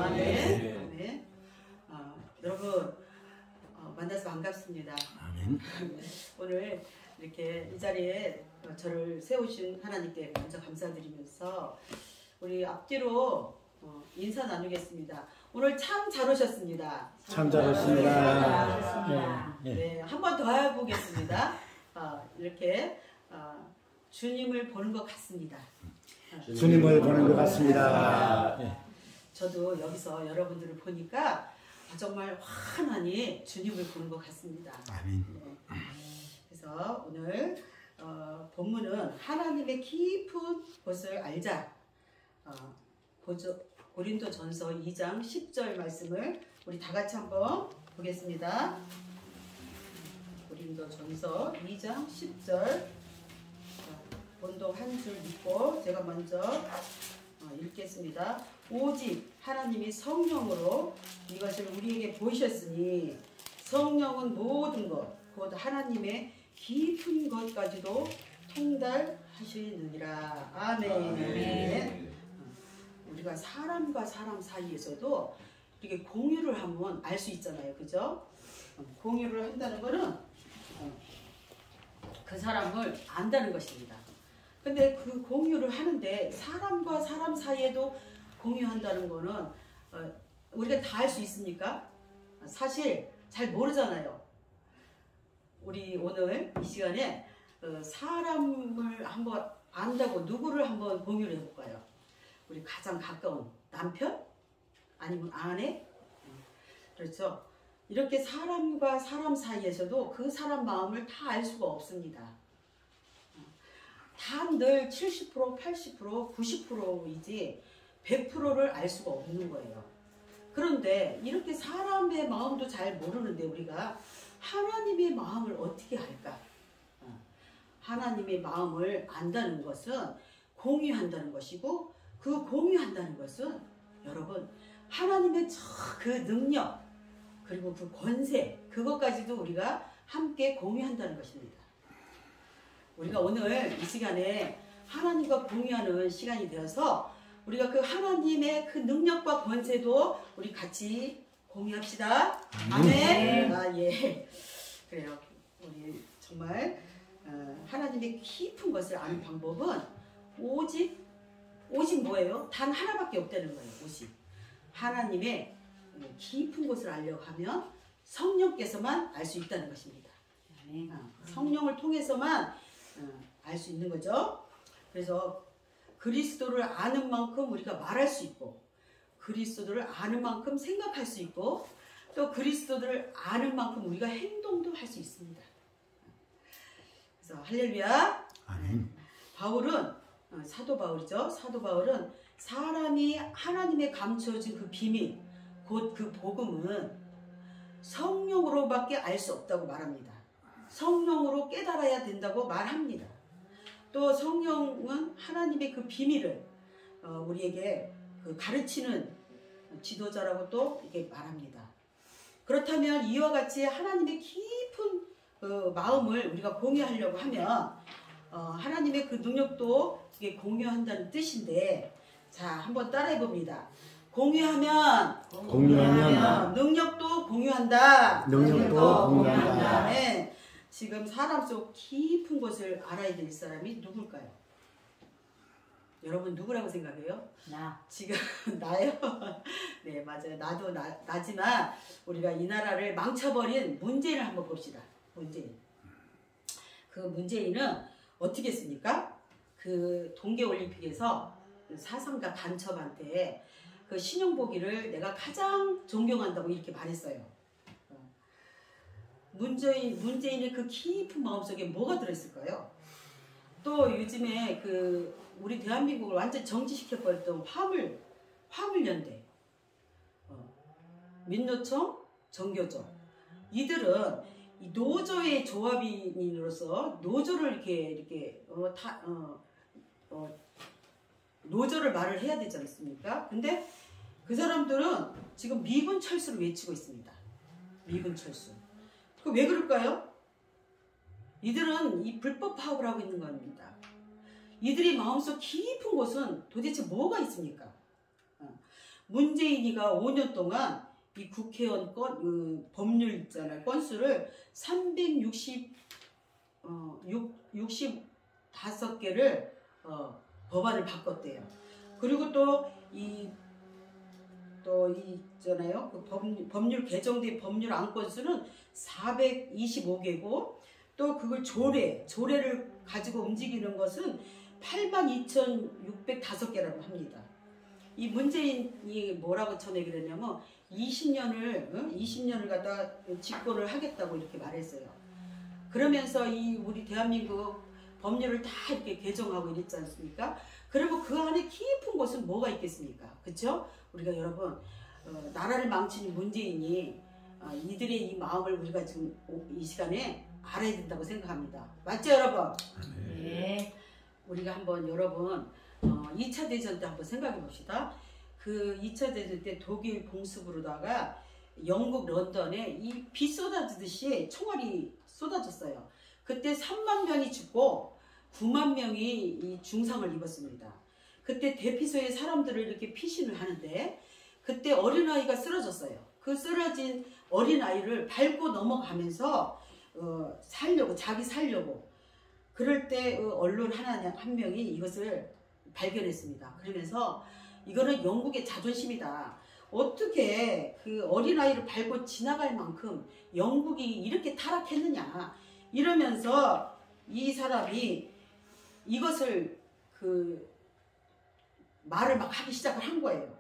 아멘. 아멘. 여러분 만나서 반갑습니다. 아멘. 오늘 이렇게 이 자리에 저를 세우신 하나님께 먼저 감사드리면서 우리 앞뒤로 인사 나누겠습니다. 오늘 참 잘 오셨습니다. 참 잘 오셨습니다. 네, 한 번 더 해보겠습니다. 이렇게 주님을 보는 것 같습니다. 주님을 보는 것 같습니다. 저도 여기서 여러분들을 보니까 정말 환하니 주님을 보는 것 같습니다. 아멘. 네. 그래서 오늘 본문은 하나님의 깊은 곳을 알자. 고린도전서 2장 10절 말씀을 우리 다 같이 한번 보겠습니다. 고린도전서 2장 10절 본동 한 줄 읽고 제가 먼저 읽겠습니다. 오직 하나님이 성령으로 이것을 우리에게 보이셨으니 성령은 모든 것 곧 하나님의 깊은 것까지도 통달하시느니라. 아멘. 아멘. 우리가 사람과 사람 사이에서도 이렇게 공유를 하면 알 수 있잖아요. 그죠? 공유를 한다는 거는 그 사람을 안다는 것입니다. 근데 그 공유를 하는데 사람과 사람 사이에도 공유한다는 거는 우리가 다 알 수 있습니까? 사실 잘 모르잖아요. 우리 오늘 이 시간에 사람을 한번 안다고 누구를 한번 공유를 해볼까요? 우리 가장 가까운 남편? 아니면 아내? 그렇죠? 이렇게 사람과 사람 사이에서도 그 사람 마음을 다 알 수가 없습니다. 다 늘 70%, 80%, 90%이지 100%를 알 수가 없는 거예요. 그런데 이렇게 사람의 마음도 잘 모르는데 우리가 하나님의 마음을 어떻게 알까? 하나님의 마음을 안다는 것은 공유한다는 것이고 그 공유한다는 것은 여러분 하나님의 그 능력 그리고 그 권세 그것까지도 우리가 함께 공유한다는 것입니다. 우리가 오늘 이 시간에 하나님과 공유하는 시간이 되어서 우리가 그 하나님의 그 능력과 권세도 우리 같이 공유합시다. 아멘. 예. 그래요. 우리 정말 하나님의 깊은 것을 아는 방법은 오직 뭐예요? 단 하나밖에 없다는 거예요. 오직 하나님의 깊은 것을 알려고 하면 성령께서만 알 수 있다는 것입니다. 성령을 통해서만 알 수 있는 거죠. 그래서 그리스도를 아는 만큼 우리가 말할 수 있고 그리스도를 아는 만큼 생각할 수 있고 또 그리스도를 아는 만큼 우리가 행동도 할 수 있습니다. 그래서 할렐루야. 아멘. 바울은 사도 바울이죠. 사도 바울은 사람이 하나님의 감추어진 그 비밀 곧 그 복음은 성령으로밖에 알 수 없다고 말합니다. 성령으로 깨달아야 된다고 말합니다. 또 성령은 하나님의 그 비밀을 우리에게 가르치는 지도자라고 또 이렇게 말합니다. 그렇다면 이와 같이 하나님의 깊은 마음을 우리가 공유하려고 하면 하나님의 그 능력도 공유한다는 뜻인데 자 한번 따라해 봅니다. 공유하면 능력도 공유한다. 능력도 공유한다. 네. 지금 사람 속 깊은 것을 알아야 될 사람이 누굴까요? 여러분 누구라고 생각해요? 나. 지금 나요? 네 맞아요. 나도 나지만 우리가 이 나라를 망쳐버린 문재인을 한번 봅시다. 문재인. 그 문재인은 어떻게 했습니까? 그 동계올림픽에서 사상가 간첩한테 그 신용보기를 내가 가장 존경한다고 이렇게 말했어요. 문재인의 그 깊은 마음속에 뭐가 들어있을까요? 또 요즘에 그 우리 대한민국을 완전 정지시켜버렸던 화물연대, 민노총, 정교조 이들은 이 노조의 조합인으로서 노조를 노조를 말을 해야 되지 않습니까? 근데 그 사람들은 지금 미군 철수를 외치고 있습니다. 미군 철수. 그 왜 그럴까요? 이들은 이 불법 파업을 하고 있는 겁니다. 이들의 마음속 깊은 곳은 도대체 뭐가 있습니까? 문재인이가 5년 동안 이 국회의원 법률 있잖아요. 건수를 65개를 법안을 바꿨대요. 그리고 또 있잖아요. 그 법률 개정된 법률 안건수는 425개고 또 그걸 조례를 가지고 움직이는 것은 82,605개라고 합니다. 이 문재인이 뭐라고 쳐내기를 했냐면 20년을 갖다 집권을 하겠다고 이렇게 말했어요. 그러면서 우리 대한민국 법률을 다 이렇게 개정하고 이랬지 않습니까? 그리고 그 안에 깊은 것은 뭐가 있겠습니까? 그렇죠? 우리가 여러분 나라를 망치는 문재인이 이들의 이 마음을 우리가 지금 이 시간에 알아야 된다고 생각합니다. 맞죠, 여러분? 네. 우리가 한번 여러분 2차 대전 때 한번 생각해 봅시다. 그 2차 대전 때 독일 공습으로다가 영국 런던에 이 비 쏟아지듯이 총알이 쏟아졌어요. 그때 3만 명이 죽고 9만 명이 이 중상을 입었습니다. 그때 대피소에 사람들을 이렇게 피신을 하는데 그때 어린아이가 쓰러졌어요. 그 쓰러진 어린아이를 밟고 넘어가면서 자기 살려고 그럴 때 언론 한 명이 이것을 발견했습니다. 그러면서 이거는 영국의 자존심이다. 어떻게 그 어린아이를 밟고 지나갈 만큼 영국이 이렇게 타락했느냐 이러면서 이 사람이 이것을 말을 막 하기 시작을 한 거예요.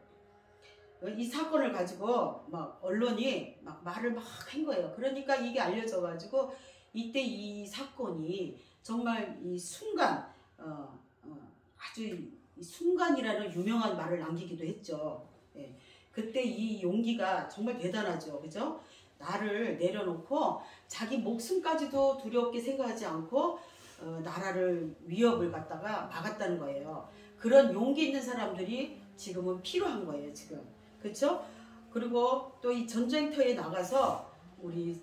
이 사건을 가지고 막 언론이 막 말을 막 한 거예요. 그러니까 이게 알려져 가지고 이때 이 사건이 정말 이 순간 아주 이 순간이라는 유명한 말을 남기기도 했죠. 예. 그때 이 용기가 정말 대단하죠. 그죠? 나를 내려놓고 자기 목숨까지도 두렵게 생각하지 않고 나라를 위협을 갖다가 막았다는 거예요. 그런 용기 있는 사람들이 지금은 필요한 거예요. 지금. 그렇죠? 그리고 또 이 전쟁터에 나가서 우리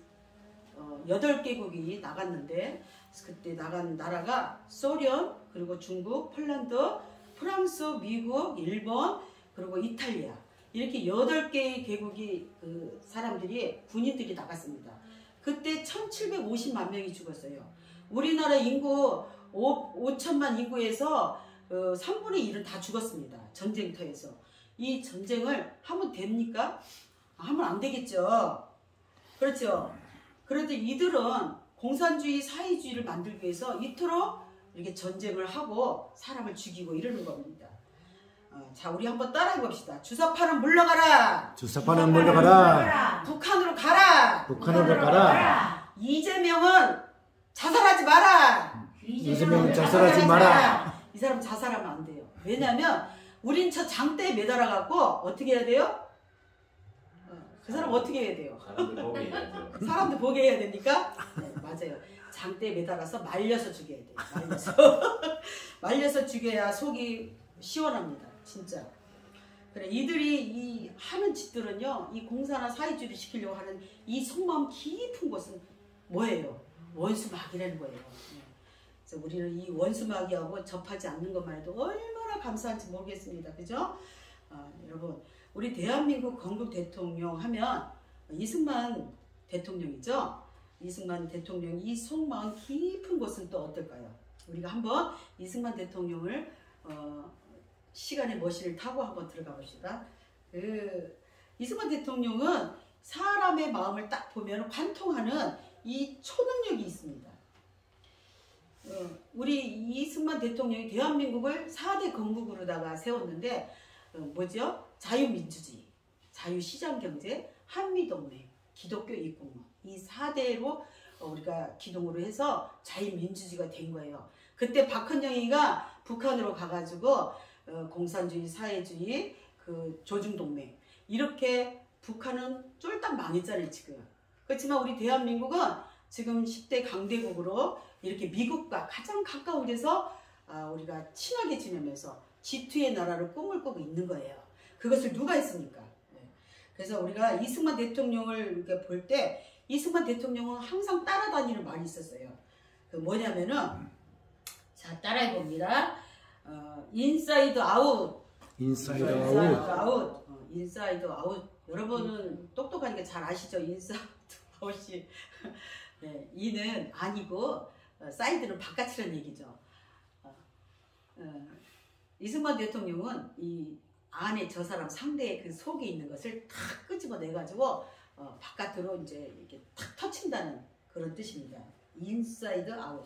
8개국이 나갔는데 그때 나간 나라가 소련, 그리고 중국, 폴란드, 프랑스, 미국, 일본, 그리고 이탈리아 이렇게 8개의 개국이 사람들이 군인들이 나갔습니다. 그때 1750만 명이 죽었어요. 우리나라 인구 5천만 인구에서 3분의 1은 다 죽었습니다. 전쟁터에서. 이 전쟁을 하면 됩니까? 하면 안 되겠죠. 그렇죠. 그런데 이들은 공산주의, 사회주의를 만들기 위해서 이토록 이렇게 전쟁을 하고 사람을 죽이고 이러는 겁니다. 자, 우리 한번 따라해 봅시다. 주사파는 물러가라. 주사파는 물러가라. 북한으로 가라. 북한으로 가라. 이재명은 자살하지 마라. 이재명은 자살하지 마라. 이 사람 자살하면 안 돼요. 왜냐하면 우린 저 장대에 매달아 갖고 어떻게 해야 돼요? 그 사람 어떻게 해야 돼요? 사람들 보게 해야죠. 사람들 보게 해야 됩니까? 네, 맞아요. 장대에 매달아서 말려서 죽여야 돼요. 말려서 죽여야 속이 시원합니다. 진짜. 그래, 이들이 이 하는 짓들은요, 이 공사나 사회주의를 시키려고 하는 이 속마음 깊은 것은 뭐예요? 원수마귀라는 거예요. 그래서 우리는 이 원수마귀하고 접하지 않는 것만 해도 얼마나 감사한지 모르겠습니다. 그죠? 여러분, 우리 대한민국 건국 대통령 하면 이승만 대통령이죠? 이승만 대통령 이 속마음 깊은 것은 또 어떨까요? 우리가 한번 이승만 대통령을 시간의 머신을 타고 한번 들어가 봅시다. 이승만 대통령은 사람의 마음을 딱 보면 관통하는 이 초능력이 있습니다. 우리 이승만 대통령이 대한민국을 4대 건국으로다가 세웠는데 뭐죠? 자유민주주의, 자유시장경제, 한미동맹, 기독교 입국문 이 4대로 우리가 기동으로 해서 자유민주주의가 된 거예요. 그때 박헌영이가 북한으로 가가지고 공산주의, 사회주의, 그 조중동맹 이렇게 북한은 쫄딱 망했잖아요 지금. 그렇지만 우리 대한민국은 지금 10대 강대국으로 이렇게 미국과 가장 가까운 데서 우리가 친하게 지내면서 G2의 나라를 꿈을 꾸고 있는 거예요. 그것을 누가 했습니까? 그래서 우리가 이승만 대통령을 이렇게 볼 때 이승만 대통령은 항상 따라다니는 말이 있었어요. 그 뭐냐면은 자 따라해 봅니다. 인사이드 아웃. 인사이드 인사이드 아웃. 아웃. 인사이드 아웃. 여러분은 똑똑하니까 잘 아시죠? 인사이드 아웃이. 네, 이는 아니고 사이드는 바깥이라는 얘기죠. 이승만 대통령은 이 안에 저 사람 상대의 그 속에 있는 것을 탁 끄집어내 가지고 바깥으로 이제 이렇게 탁 터친다는 그런 뜻입니다. 인사이드 아웃.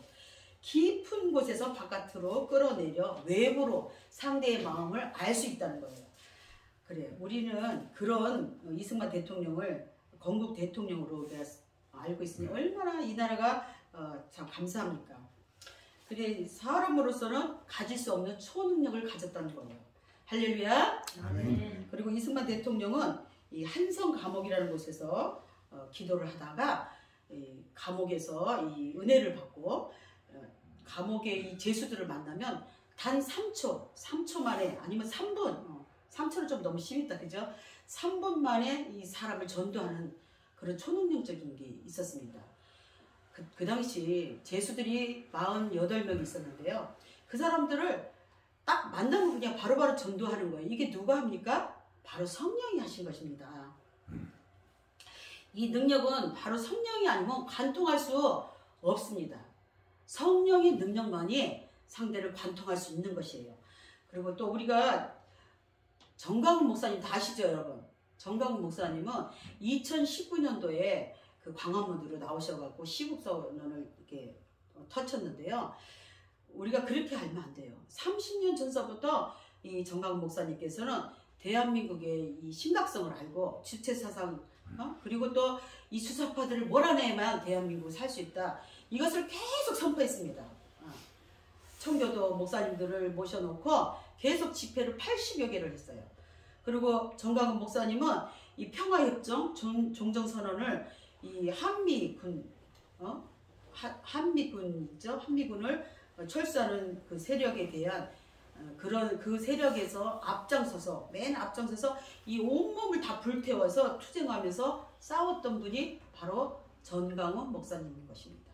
깊은 곳에서 바깥으로 끌어내려 외부로 상대의 마음을 알 수 있다는 거예요. 그래, 우리는 그런 이승만 대통령을 건국 대통령으로 알고 있으니 얼마나 이 나라가 참 감사합니까? 그래, 사람으로서는 가질 수 없는 초능력을 가졌다는 거예요. 할렐루야. 아멘. 그리고 이승만 대통령은 이 한성 감옥이라는 곳에서 기도를 하다가 이 감옥에서 이 은혜를 받고 감옥의 이 죄수들을 만나면 단 3초 만에, 아니면 3분, 3초는 좀 너무 심했다, 그죠? 3분 만에 이 사람을 전도하는 그런 초능력적인 게 있었습니다. 그 당시 죄수들이 48명이 있었는데요. 그 사람들을 딱 만나면 그냥 바로바로 전도하는 거예요. 이게 누가 합니까? 바로 성령이 하신 것입니다. 이 능력은 바로 성령이 아니면 관통할 수 없습니다. 성령의 능력만이 상대를 관통할 수 있는 것이에요. 그리고 또 우리가 정강훈 목사님 다 아시죠, 여러분? 정강훈 목사님은 2019년도에 그 광화문으로 나오셔갖고 시국선언을 이렇게 터쳤는데요. 우리가 그렇게 알면 안 돼요. 30년 전서부터 이 정강훈 목사님께서는 대한민국의 이 심각성을 알고 주체사상, 그리고 또 이 수사파들을 몰아내야만 대한민국을 살 수 있다. 이것을 계속 선포했습니다. 청교도 목사님들을 모셔놓고 계속 집회를 80여 개를 했어요. 그리고 정강훈 목사님은 이 평화협정, 종정선언을 이 한미군을 철수하는 그 세력에 대한 그런 그 세력에서 맨 앞장서서 이 온몸을 다 불태워서 투쟁하면서 싸웠던 분이 바로 전강훈 목사님인 것입니다.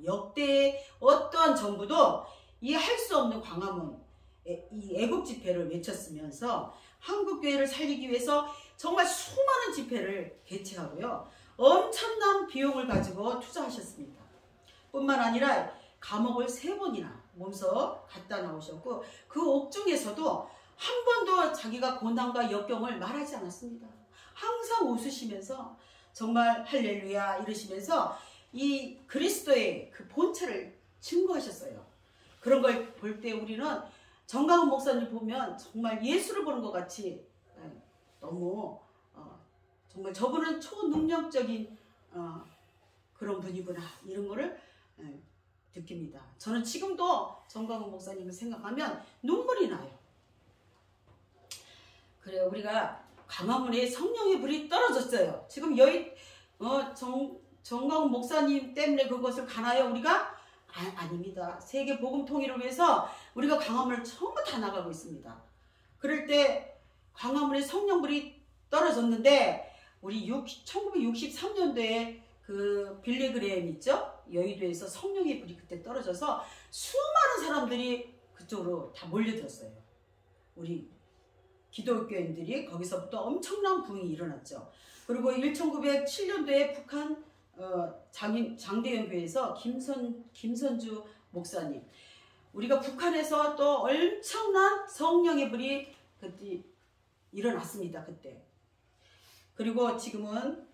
역대 어떠한 정부도 이 할 수 없는 광화문 이 애국 집회를 외쳤으면서 한국교회를 살리기 위해서 정말 수많은 집회를 개최하고요. 엄청난 비용을 가지고 투자하셨습니다. 뿐만 아니라 감옥을 3번이나 몸소 갔다 나오셨고 그 옥중에서도 한 번도 자기가 고난과 역경을 말하지 않았습니다. 항상 웃으시면서 정말 할렐루야 이러시면서 이 그리스도의 그 본체를 증거하셨어요. 그런 걸 볼 때 우리는 정강훈 목사님 보면 정말 예수를 보는 것 같이 너무 정말 저분은 초능력적인 그런 분이구나 이런 거를 느낍니다. 저는 지금도 정강훈 정강훈 목사님을 생각하면 눈물이 나요. 그래, 우리가 광화문에 성령의 불이 떨어졌어요. 지금 정강훈 목사님 때문에 그것을 가나요? 우리가? 아닙니다. 세계 복음 통일을 위해서 우리가 광화문을 전부 다 나가고 있습니다. 그럴 때 광화문에 성령불이 떨어졌는데 우리 1963년도에 그 빌리그레임 있죠? 여의도에서 성령의 불이 그때 떨어져서 수많은 사람들이 그쪽으로 다 몰려들었어요. 우리 기독교인들이 거기서부터 엄청난 부흥이 일어났죠. 그리고 1907년도에 북한 장대연교회에서 김선주 목사님, 우리가 북한에서 또 엄청난 성령의 불이 그때 일어났습니다. 그때. 그리고 지금은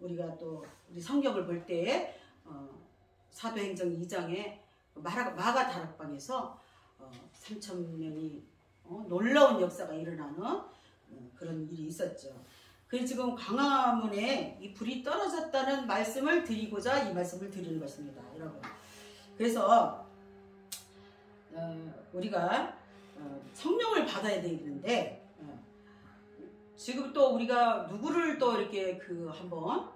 우리가 또 우리 성경을 볼 때에 사도행전 2장에 마가 다락방에서 3,000명이 놀라운 역사가 일어나는 그런 일이 있었죠. 그래서 지금 광화문에 이 불이 떨어졌다는 말씀을 드리고자 이 말씀을 드리는 것입니다, 여러분. 그래서 우리가 성령을 받아야 되는데 지금 또 우리가 누구를 또 이렇게 한번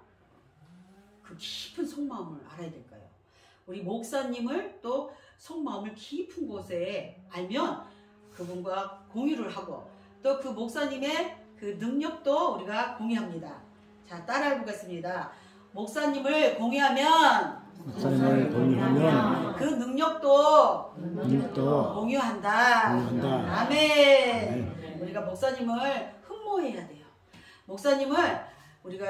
그 깊은 속마음을 알아야 될까요? 우리 목사님을 또 속마음을 깊은 곳에 알면 그분과 공유를 하고 또 그 목사님의 그 능력도 우리가 공유합니다. 자, 따라해 보겠습니다. 목사님을 공유하면 그 능력도 공유한다. 아멘. 우리가 목사님을 사모해야 돼요. 목사님을 우리가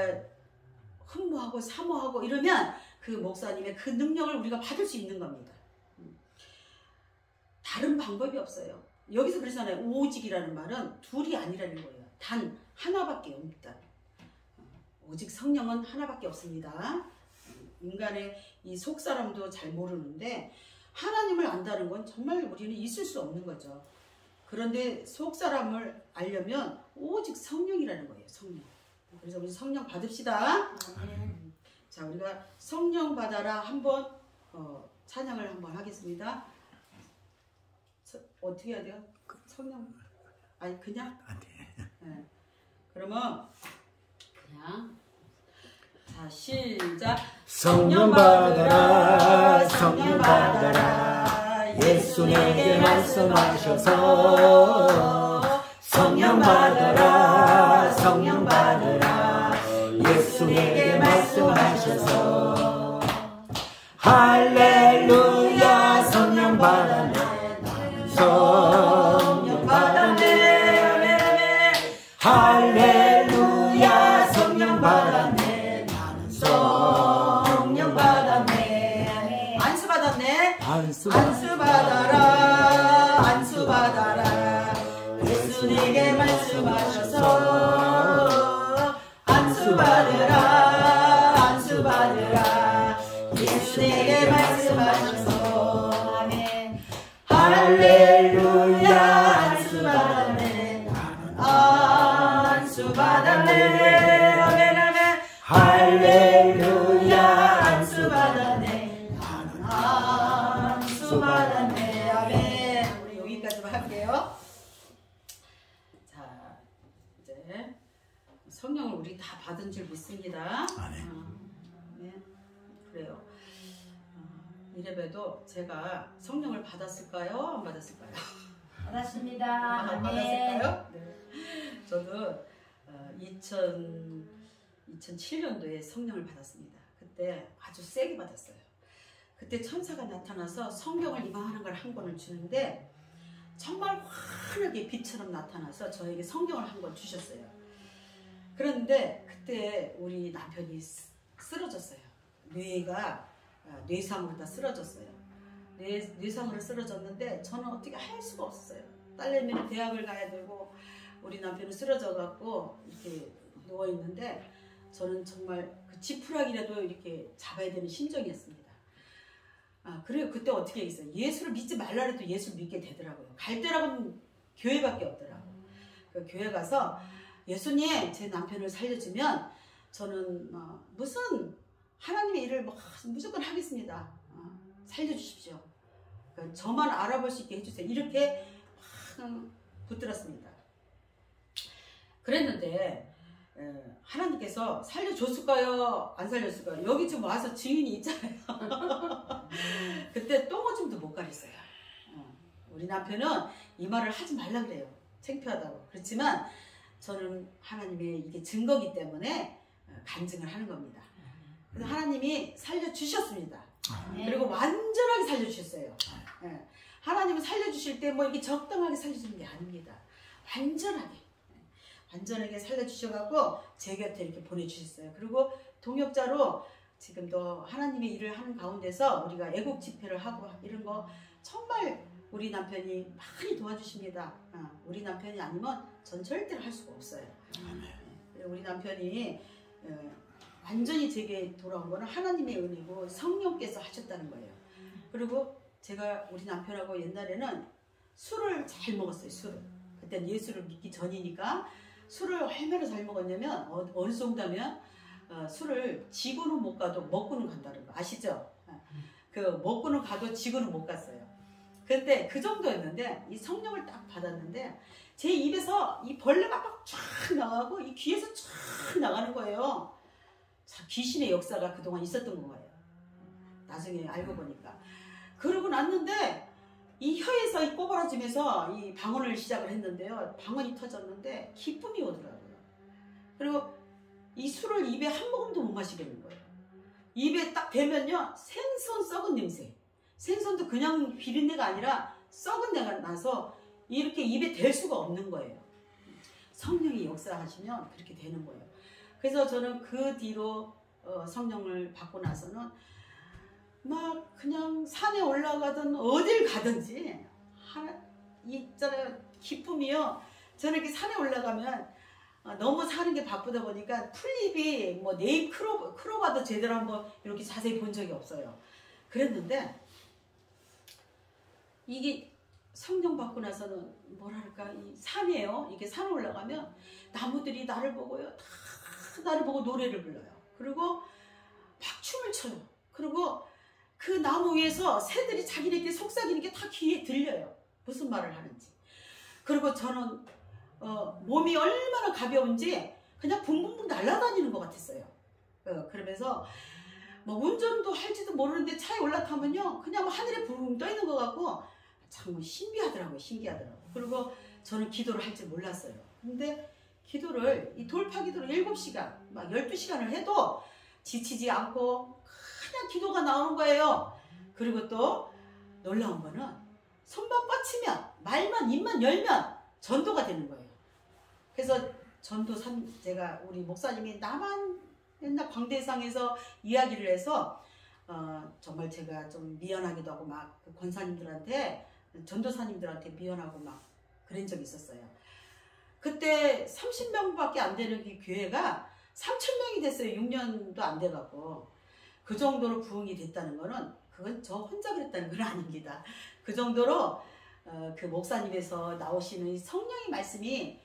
흠모하고 사모하고 이러면 그 목사님의 그 능력을 우리가 받을 수 있는 겁니다. 다른 방법이 없어요. 여기서 그러잖아요. 오직이라는 말은 둘이 아니라는 거예요. 단 하나밖에 없다. 오직 성령은 하나밖에 없습니다. 인간의 이 속사람도 잘 모르는데 하나님을 안다는 건 정말 우리는 있을 수 없는 거죠. 그런데 속사람을 알려면 오직 성령이라는 거예요. 성령. 그래서 우리 성령 받읍시다. 자, 우리가 성령 받아라 한번 찬양을 한번 하겠습니다. 어떻게 해야 돼요? 성령 아니 그냥 안 돼. 네. 그러면 그냥 자 시작. 성령 받아라, 성령 받아라. 예수 내게 말씀하셔서 성령 받아라, 성령 받아라. 예수 내게 말씀하셔서 할렐루야 성령 받았네. 성령 받았네. 할렐루야 성령 받았네. 나는 성령 받았네. 안수 받았네. 안수 받아라. 안수 받아라. 예수 내게 말씀하셔서 안수 받으라. 안수 받으라. 예수 내게 말씀하셔서 아멘. 할렐루야 안수 받았네. 안수 받았네. 아멘 아멘. 할렐루야 안수 받았네. 안수 받았네. 아멘. 우리 여기까지만 할게요. 자 이제 성령을 우리 다 받은 줄 믿습니다. 네. 그래요. 이래봬도 제가 성령을 받았을까요? 안 받았을까요? 받았습니다. 받았을까요? 네. 저도 2007년도에 성령을 받았습니다. 그때 아주 세게 받았어요. 그때 천사가 나타나서 성경을 이만한 걸 한 권을 주는데 정말 환하게 빛처럼 나타나서 저에게 성경을 한 권 주셨어요. 그런데 그때 우리 남편이 쓰러졌어요. 뇌가 뇌상으로 다 쓰러졌어요. 뇌상으로 쓰러졌는데 저는 어떻게 할 수가 없었어요. 딸내미는 대학을 가야 되고 우리 남편은 쓰러져갖고 이렇게 누워있는데 저는 정말 그 지푸라기라도 이렇게 잡아야 되는 심정이었습니다. 그래요. 그때 어떻게 했어요? 예수를 믿지 말라 해도 예수를 믿게 되더라고요. 갈 때라고는 교회밖에 없더라고요. 그 교회 가서 예수님 제 남편을 살려주면 저는 무슨 하나님의 일을 무조건 하겠습니다. 살려주십시오. 그러니까 저만 알아볼 수 있게 해주세요. 이렇게 붙들었습니다. 그랬는데 하나님께서 살려줬을까요? 안 살려줬을까요? 여기 좀 와서 증인이 있잖아요. 그때 똥오줌도 못 가렸어요. 우리 남편은 이 말을 하지 말라 그래요. 창피하다고. 그렇지만 저는 하나님의 이게 증거기 때문에 간증을 하는 겁니다. 그래서 하나님이 살려주셨습니다. 그리고 완전하게 살려주셨어요. 하나님은 살려주실 때 뭐 이렇게 적당하게 살려주는 게 아닙니다. 완전하게 살려주셔갖고 제 곁에 이렇게 보내주셨어요. 그리고 동역자로 지금도 하나님의 일을 하는 가운데서 우리가 애국 집회를 하고 이런 거 정말 우리 남편이 많이 도와주십니다. 우리 남편이 아니면 전 절대로 할 수가 없어요. 그리고 우리 남편이 완전히 제게 돌아온 거는 하나님의 은혜고 성령께서 하셨다는 거예요. 그리고 제가 우리 남편하고 옛날에는 술을 잘 먹었어요. 술을. 그때는 예수를 믿기 전이니까 술을 얼마나 잘 먹었냐면 어느 정도면 술을 지고는 못 가도 먹고는 간다는 거 아시죠? 그 먹고는 가도 지고는 못 갔어요. 근데 그 정도였는데 이 성령을 딱 받았는데 제 입에서 이 벌레가 막 쫙 나가고 이 귀에서 쫙 나가는 거예요. 귀신의 역사가 그동안 있었던 거예요. 나중에 알고 보니까. 그러고 났는데 이 혀에서 이 꼬부라지면서 이 방언을 시작을 했는데요. 방언이 터졌는데 기쁨이 오더라고요. 그리고 이 술을 입에 한 모금도 못 마시겠는 거예요. 입에 딱 대면요. 생선 썩은 냄새. 생선도 그냥 비린내가 아니라 썩은 내가 나서 이렇게 입에 댈 수가 없는 거예요. 성령이 역사하시면 그렇게 되는 거예요. 그래서 저는 그 뒤로 성령을 받고 나서는 막 그냥 산에 올라가든 어딜 가든지 있잖아요. 기쁨이요. 저는 이렇게 산에 올라가면 너무 사는 게 바쁘다 보니까 풀잎이 뭐 네잎 크로바도 제대로 한번 이렇게 자세히 본 적이 없어요. 그랬는데 이게 성령 받고 나서는 뭐랄까 이 산이에요. 이게 산에 올라가면 나무들이 나를 보고요. 다 나를 보고 노래를 불러요. 그리고 막 춤을 춰요. 그리고 그 나무 위에서 새들이 자기네끼리 속삭이는 게 다 귀에 들려요. 무슨 말을 하는지. 그리고 저는 몸이 얼마나 가벼운지 그냥 붕붕붕 날아다니는 것 같았어요. 그러면서 뭐 운전도 할지도 모르는데 차에 올라타면요 그냥 하늘에 붕 떠 있는 것 같고 참 신비하더라고요. 신기하더라고요. 그리고 저는 기도를 할 줄 몰랐어요. 근데 기도를 이 돌파 기도를 7시간 막 12시간을 해도 지치지 않고 그냥 기도가 나오는 거예요. 그리고 또 놀라운 거는 손만 뻗치면 말만 입만 열면 전도가 되는 거예요. 그래서 전도 제가 우리 목사님이 나만 맨날 광대상에서 이야기를 해서 정말 제가 좀 미안하기도 하고 막 그 권사님들한테 전도사님들한테 미안하고 막 그런 적이 있었어요. 그때 30명밖에 안 되는 이 교회가 3,000명이 됐어요. 6년도 안 돼갖고. 그 정도로 부흥이 됐다는 거는 그건 저 혼자 그랬다는 건 아닙니다. 그 정도로 그 목사님에서 나오시는 성령의 말씀이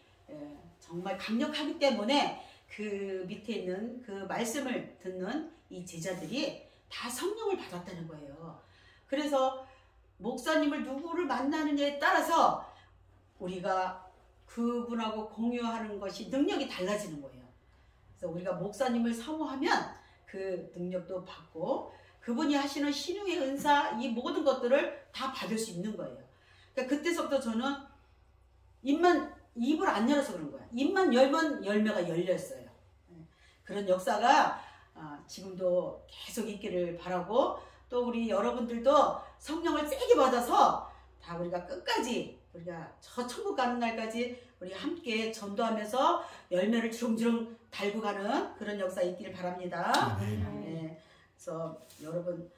정말 강력하기 때문에 그 밑에 있는 그 말씀을 듣는 이 제자들이 다 성령을 받았다는 거예요. 그래서 목사님을 누구를 만나느냐에 따라서 우리가 그분하고 공유하는 것이 능력이 달라지는 거예요. 그래서 우리가 목사님을 사모하면 그 능력도 받고 그분이 하시는 신유의 은사 이 모든 것들을 다 받을 수 있는 거예요. 그러니까 그때서부터 저는 입을 안 열어서 그런 거야. 입만 열면 열매가 열렸어요. 그런 역사가 지금도 계속 있기를 바라고 또 우리 여러분들도 성령을 세게 받아서 다 우리가 끝까지 우리가 저 천국 가는 날까지 우리 함께 전도하면서 열매를 주렁주렁 달고 가는 그런 역사 있기를 바랍니다. 네. 그래서 여러분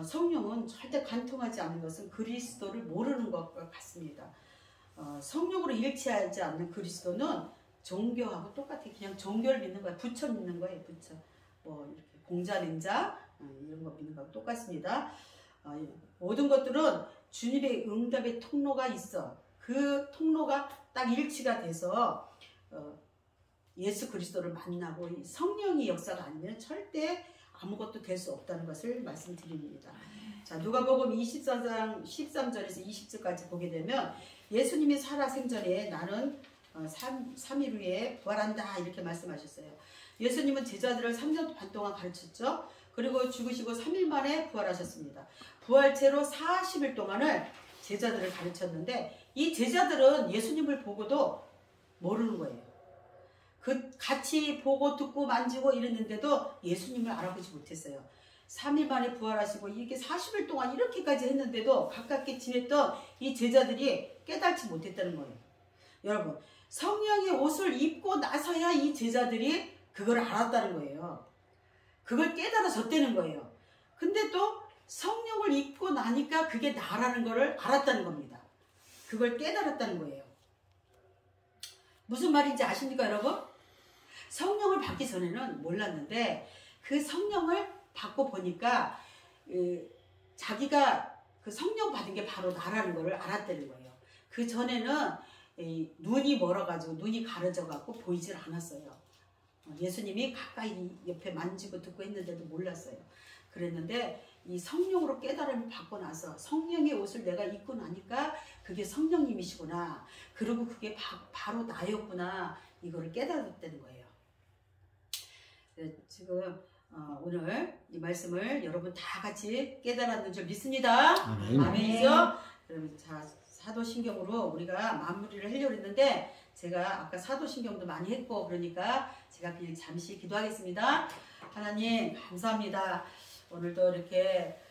성령은 절대 간통하지 않는 것은 그리스도를 모르는 것과 같습니다. 성령으로 일치하지 않는 그리스도는 종교하고 똑같아. 그냥 종교를 믿는 거야. 부처 믿는 거예요. 부처. 뭐 이렇게 공자 냉자 이런 거 믿는 거하고 똑같습니다. 모든 것들은 주님의 응답의 통로가 있어. 그 통로가 딱 일치가 돼서 예수 그리스도를 만나고 이 성령의 역사가 아니면 절대 아무것도 될 수 없다는 것을 말씀드립니다. 자, 누가복음 24장 13절에서 20절까지 보게 되면 예수님이 살아생전에 나는 3일 후에 부활한다 이렇게 말씀하셨어요. 예수님은 제자들을 3년 반 동안 가르쳤죠. 그리고 죽으시고 3일 만에 부활하셨습니다. 부활체로 40일 동안을 제자들을 가르쳤는데 이 제자들은 예수님을 보고도 모르는 거예요. 같이 보고 듣고 만지고 이랬는데도 예수님을 알아보지 못했어요. 3일 만에 부활하시고 이게 40일 동안 이렇게까지 했는데도 가깝게 지냈던 이 제자들이 깨닫지 못했다는 거예요. 여러분, 성령의 옷을 입고 나서야 이 제자들이 그걸 알았다는 거예요. 그걸 깨달아졌다는 거예요. 근데 또 성령을 입고 나니까 그게 나라는 거를 알았다는 겁니다. 그걸 깨달았다는 거예요. 무슨 말인지 아십니까, 여러분? 성령을 받기 전에는 몰랐는데 그 성령을 받고 보니까 자기가 그 성령 받은 게 바로 나라는 거를 알았다는 거예요. 그 전에는 눈이 멀어가지고 눈이 가려져갖고 보이질 않았어요. 예수님이 가까이 옆에 만지고 듣고 했는데도 몰랐어요. 그랬는데 이 성령으로 깨달음을 받고 나서 성령의 옷을 내가 입고 나니까 그게 성령님이시구나. 그리고 그게 바로 나였구나. 이거를 깨달았다는 거예요. 지금 오늘 이 말씀을 여러분 다 같이 깨달았는 줄 믿습니다. 아멘이죠? 그러면 자, 사도신경으로 우리가 마무리를 하려고 했는데 제가 아까 사도신경도 많이 했고 그러니까 제가 그냥 잠시 기도하겠습니다. 하나님 감사합니다. 오늘도 이렇게